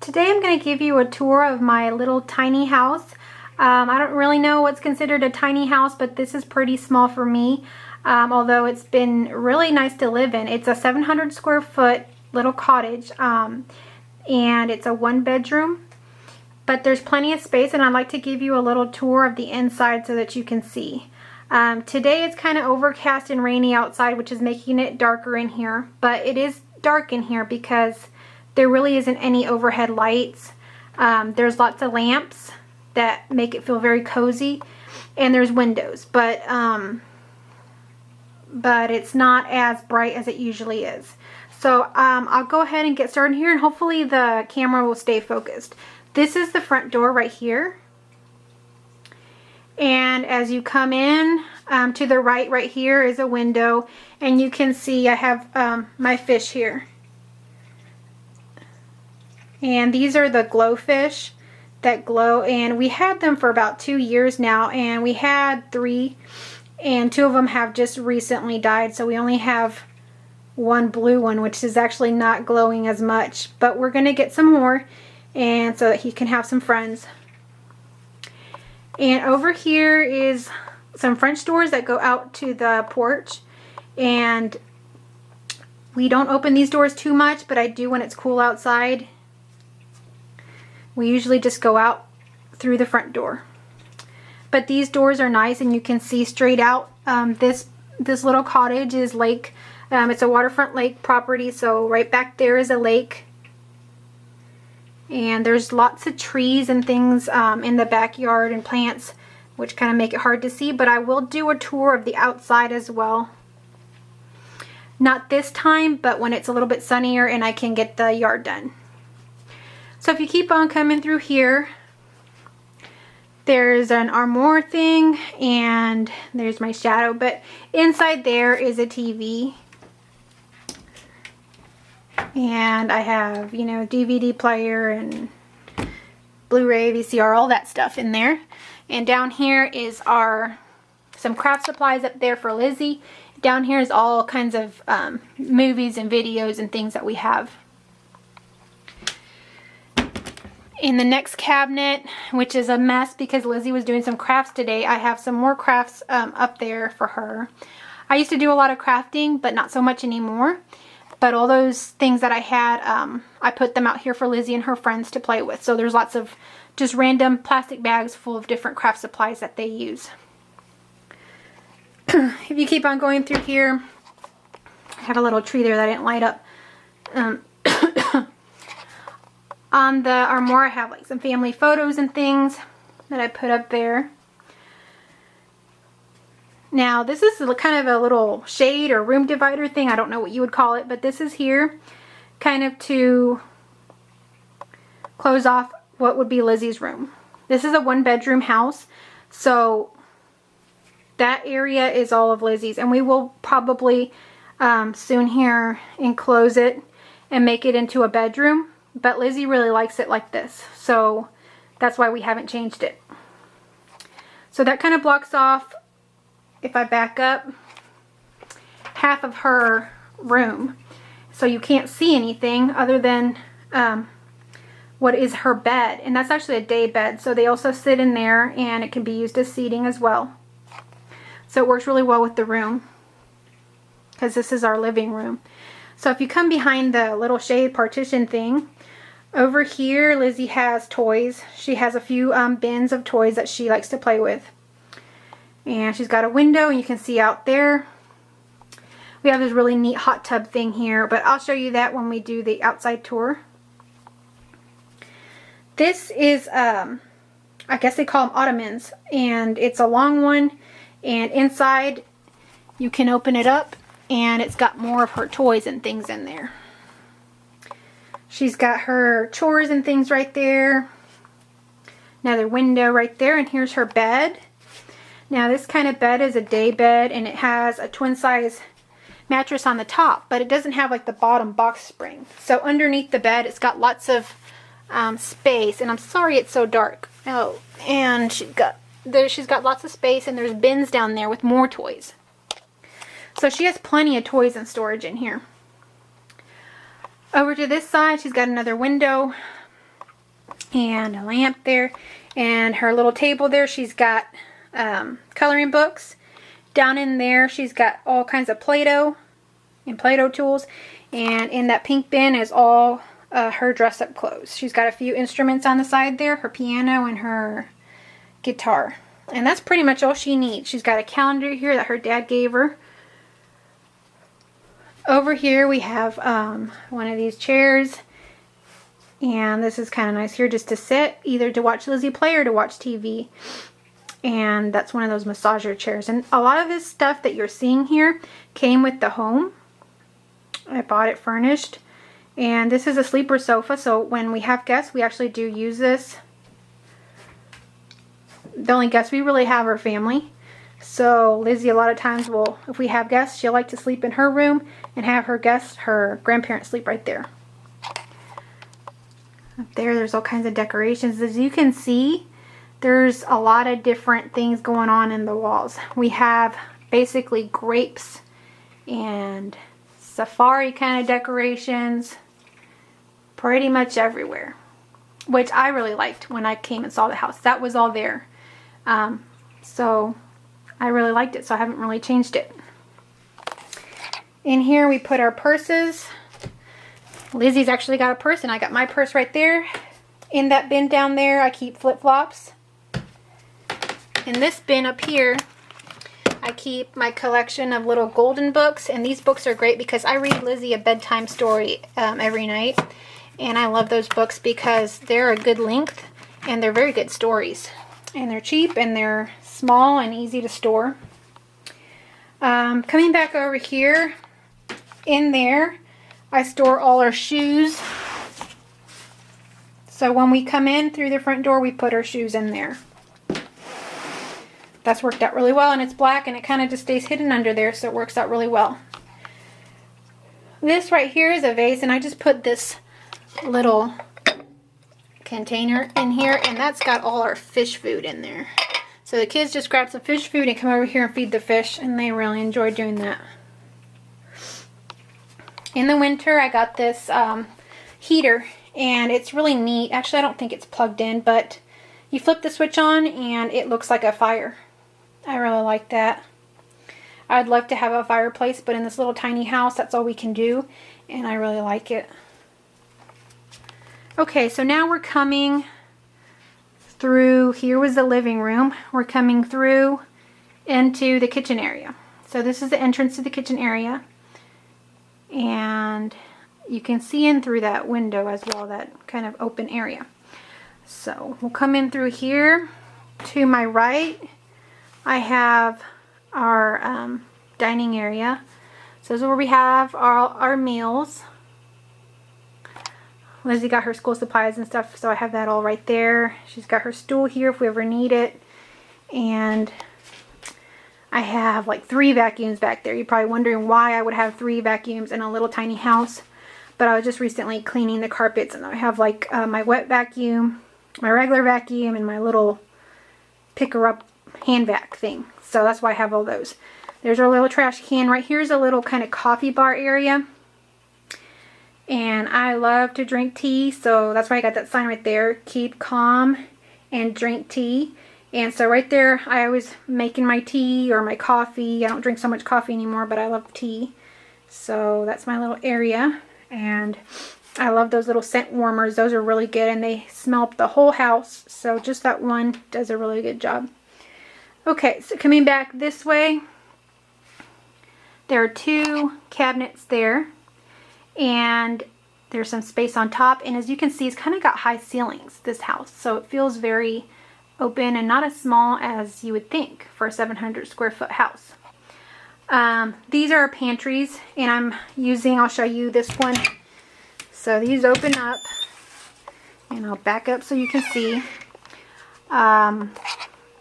Today I'm going to give you a tour of my little tiny house. I don't really know what's considered a tiny house, but this is pretty small for me, although it's been really nice to live in. It's a 700 square foot little cottage, and it's a 1-bedroom, but there's plenty of space, and I'd like to give you a little tour of the inside so that you can see. Today it's kind of overcast and rainy outside, which is making it darker in here, but it is dark in here because there really isn't any overhead lights. There's lots of lamps that make it feel very cozy, and there's windows, but it's not as bright as it usually is. So I'll go ahead and get started here, and hopefully the camera will stay focused. This is the front door right here, and as you come in to the right here is a window, and you can see I have my fish here. And these are the glow fish that glow, and we had them for about 2 years now, and we had 3, and 2 of them have just recently died, so we only have 1 blue one, which is actually not glowing as much, but we're gonna get some more, and so that he can have some friends. And over here is some French doors that go out to the porch, and we don't open these doors too much, but I do when it's cool outside. We usually just go out through the front door. But these doors are nice, and you can see straight out. This little cottage is lake. It's a waterfront lake property, so right back there is a lake. And there's lots of trees and things in the backyard and plants, which kind of make it hard to see. But I will do a tour of the outside as well. Not this time, but when it's a little bit sunnier and I can get the yard done. So if you keep on coming through here, there's an armoire thing, and there's my shadow, but inside there is a TV. And I have, you know, DVD player and Blu-ray, VCR, all that stuff in there. And down here is some craft supplies up there for Lizzie. Down here is all kinds of movies and videos and things that we have. In the next cabinet, which is a mess because Lizzie was doing some crafts today, I have some more crafts up there for her. I used to do a lot of crafting, but not so much anymore. But all those things that I had, I put them out here for Lizzie and her friends to play with. So there's lots of just random plastic bags full of different craft supplies that they use. If you keep on going through here, I have a little tree there that I didn't light up. On the armoire, I have like some family photos and things that I put up there. Now this is kind of a little shade or room divider thing. I don't know what you would call it, but this is here kind of to close off what would be Lizzie's room. This is a 1-bedroom house, so that area is all of Lizzie's, and we will probably soon here enclose it and make it into a bedroom. But Lizzie really likes it like this, so that's why we haven't changed it. So that kind of blocks off, if I back up, half of her room. So you can't see anything other than what is her bed. And that's actually a day bed, so they also sit in there, and it can be used as seating as well. So it works really well with the room, because this is our living room. So if you come behind the little shade partition thing, over here Lizzie has toys. She has a few bins of toys that she likes to play with. And she's got a window, and you can see out there. We have this really neat hot tub thing here, but I'll show you that when we do the outside tour. This is, I guess they call them ottomans, and it's a long one, and inside you can open it up, and it's got more of her toys and things in there. She's got her chores and things right there. Another window right there, and here's her bed. Now this kind of bed is a day bed, and it has a twin size mattress on the top, but it doesn't have like the bottom box spring. So underneath the bed it's got lots of space, and I'm sorry it's so dark. Oh, and she's got lots of space, and there's bins down there with more toys. So she has plenty of toys and storage in here. Over to this side, she's got another window. and a lamp there. And her little table there, she's got coloring books. Down in there, she's got all kinds of Play-Doh and Play-Doh tools. And in that pink bin is all her dress-up clothes. She's got a few instruments on the side there, her piano and her guitar. And that's pretty much all she needs. She's got a calendar here that her dad gave her. Over here we have one of these chairs. And this is kind of nice here just to sit, either to watch Lizzie play or to watch TV. And that's one of those massager chairs. And a lot of this stuff that you're seeing here came with the home. I bought it furnished. And this is a sleeper sofa, so when we have guests, we actually do use this. The only guests we really have are family. So Lizzie a lot of times will, if we have guests, she'll like to sleep in her room and have her guests, her grandparents, sleep right there. Up there's all kinds of decorations. As you can see, there's a lot of different things going on in the walls. We have basically grapes and safari kind of decorations pretty much everywhere, which I really liked when I came and saw the house. That was all there. So I really liked it, so I haven't really changed it. In here we put our purses. Lizzie's actually got a purse, and I got my purse right there. In that bin down there, I keep flip-flops. In this bin up here, I keep my collection of little golden books, and these books are great because I read Lizzie a bedtime story every night, and I love those books because they're a good length, and they're very good stories. And they're cheap, and they're small and easy to store. Coming back over here, in there, I store all our shoes. So when we come in through the front door, we put our shoes in there. That's worked out really well, and it's black, and it kind of just stays hidden under there, so it works out really well. This right here is a vase, and I just put this little container in here, and that's got all our fish food in there. So the kids just grab some fish food and come over here and feed the fish, and they really enjoy doing that. In the winter, I got this heater, and it's really neat. Actually, I don't think it's plugged in, but you flip the switch on, and it looks like a fire. I really like that. I'd love to have a fireplace, but in this little tiny house, that's all we can do, and I really like it. Okay, so now we're coming through, here was the living room. We're coming through into the kitchen area. So this is the entrance to the kitchen area. And you can see in through that window as well, that kind of open area. So we'll come in through here. To my right, I have our dining area. So this is where we have our meals. Lizzie got her school supplies and stuff, so I have that all right there. She's got her stool here if we ever need it. And I have like 3 vacuums back there. You're probably wondering why I would have 3 vacuums in a little tiny house. But I was just recently cleaning the carpets, and I have like my wet vacuum, my regular vacuum, and my little picker-up hand vac thing. So that's why I have all those. There's our little trash can. Right here's a little kind of coffee bar area. And I love to drink tea, so that's why I got that sign right there. Keep calm and drink tea. And so right there, I always making my tea or my coffee. I don't drink so much coffee anymore, but I love tea. So that's my little area. And I love those little scent warmers. Those are really good, and they smell up the whole house. So just that one does a really good job. Okay, so coming back this way, there are 2 cabinets there. And there's some space on top, and as you can see, it's kind of got high ceilings, this house, so it feels very open and not as small as you would think for a 700 square foot house. These are our pantries, and I'll show you this one. So these open up, and I'll back up so you can see.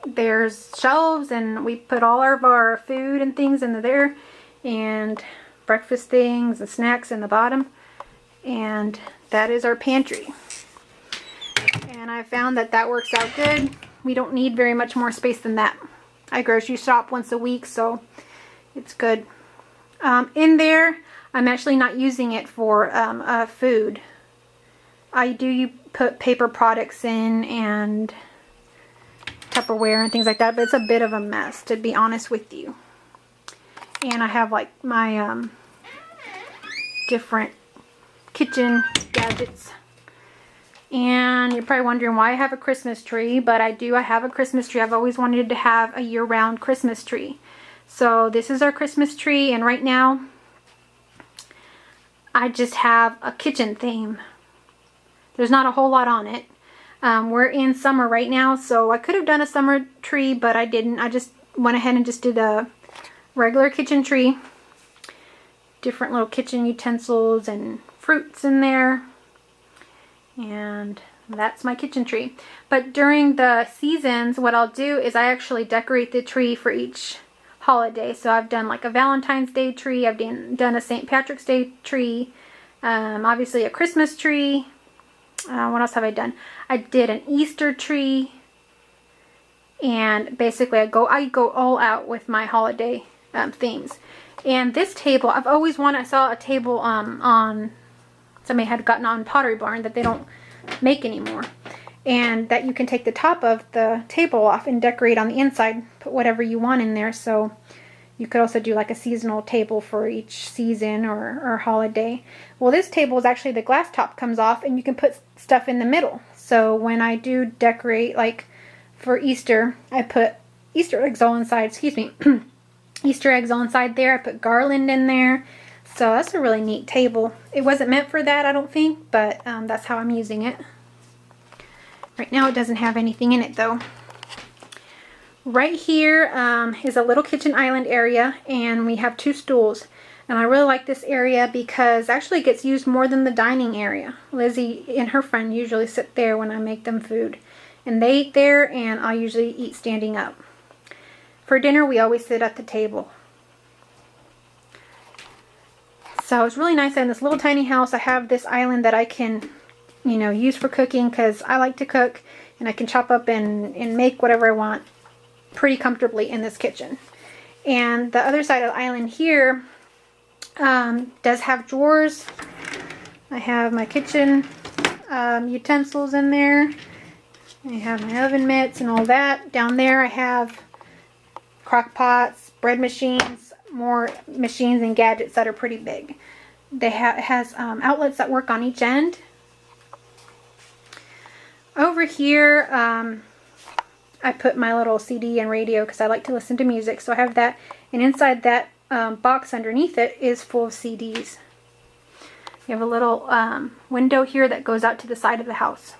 There's shelves, and we put all of our food and things in there, and breakfast things and snacks in the bottom, and that is our pantry. And I found that works out good. We don't need very much more space than that. I grocery shop once a week, so it's good. In there, I'm actually not using it for food. I do put paper products in and Tupperware and things like that, but it's a bit of a mess, to be honest with you. And I have like my different kitchen gadgets. And you're probably wondering why I have a Christmas tree, but I have a Christmas tree. I've always wanted to have a year-round Christmas tree. So this is our Christmas tree, and right now I just have a kitchen theme. There's not a whole lot on it. We're in summer right now, so I could have done a summer tree, but I didn't. I just went ahead and just did a regular kitchen tree. Different little kitchen utensils and fruits in there. And that's my kitchen tree. But during the seasons, what I'll do is I actually decorate the tree for each holiday. So I've done like a Valentine's Day tree. I've done a St. Patrick's Day tree. Obviously a Christmas tree. What else have I done? I did an Easter tree. And basically I go all out with my holiday themes. And this table, I've always wanted, I saw a table on, somebody had gotten on Pottery Barn that they don't make anymore. And that you can take the top of the table off and decorate on the inside, put whatever you want in there. So you could also do like a seasonal table for each season or holiday. Well, this table is actually, the glass top comes off and you can put stuff in the middle. So when I do decorate, like for Easter, I put Easter eggs all inside, excuse me, Easter eggs all inside there. I put garland in there. So that's a really neat table. It wasn't meant for that, I don't think, but that's how I'm using it. Right now it doesn't have anything in it though. Right here is a little kitchen island area, and we have 2 stools. And I really like this area because actually it gets used more than the dining area. Lizzie and her friend usually sit there when I make them food. And they eat there, and I'll usually eat standing up. For dinner we always sit at the table. So it's really nice that in this little tiny house I have this island that I can, you know, use for cooking, because I like to cook and I can chop up and make whatever I want pretty comfortably in this kitchen. And the other side of the island here does have drawers. I have my kitchen utensils in there. I have my oven mitts and all that. Down there I have crock pots, bread machines, more machines and gadgets that are pretty big. It has outlets that work on each end. Over here I put my little CD and radio because I like to listen to music, so I have that, and inside that box underneath it is full of CDs. You have a little window here that goes out to the side of the house.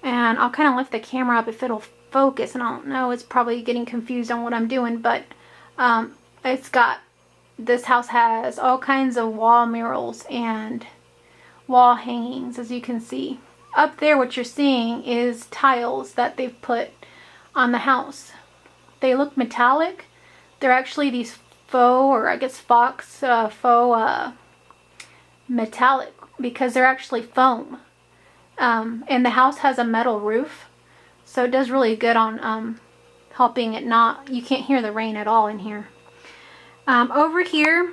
And I'll kind of lift the camera up if it'll focus, and I don't know, it's probably getting confused on what I'm doing, but this house has all kinds of wall murals and wall hangings, as you can see. Up there what you're seeing is tiles that they've put on the house. They look metallic. They're actually these faux, or I guess faux metallic, because they're actually foam. And the house has a metal roof, so it does really good on helping it not, you can't hear the rain at all in here. Over here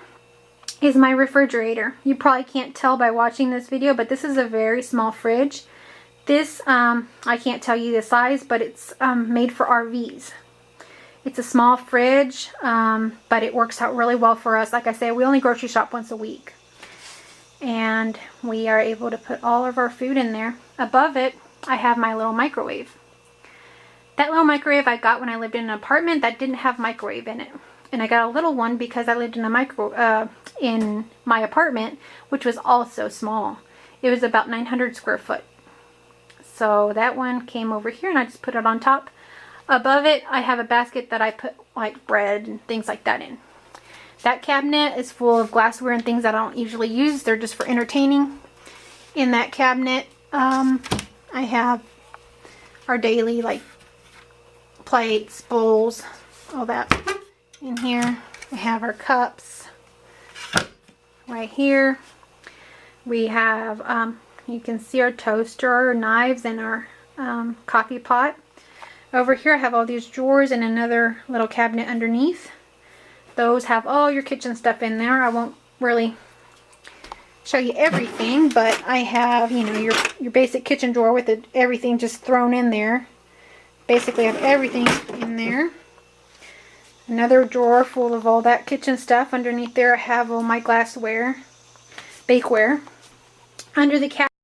is my refrigerator. You probably can't tell by watching this video, but this is a very small fridge. This, I can't tell you the size, but it's made for RVs. It's a small fridge, but it works out really well for us. Like I say, we only grocery shop once a week. And we are able to put all of our food in there. Above it, I have my little microwave. That little microwave I got when I lived in an apartment that didn't have microwave in it. And I got a little one because I lived in in my apartment, which was also small. It was about 900 square foot. So that one came over here and I just put it on top. Above it, I have a basket that I put like bread and things like that in. That cabinet is full of glassware and things that I don't usually use. They're just for entertaining. In that cabinet, I have our daily like plates, bowls, all that. In here, we have our cups. Right here, we have, you can see our toaster, our knives, and our coffee pot. Over here, I have all these drawers and another little cabinet underneath. Those have all your kitchen stuff in there. I won't really show you everything, but I have, you know, your basic kitchen drawer with everything just thrown in there. Basically I have everything in there. Another drawer full of all that kitchen stuff. Underneath there I have all my glassware, bakeware. Under the cabinet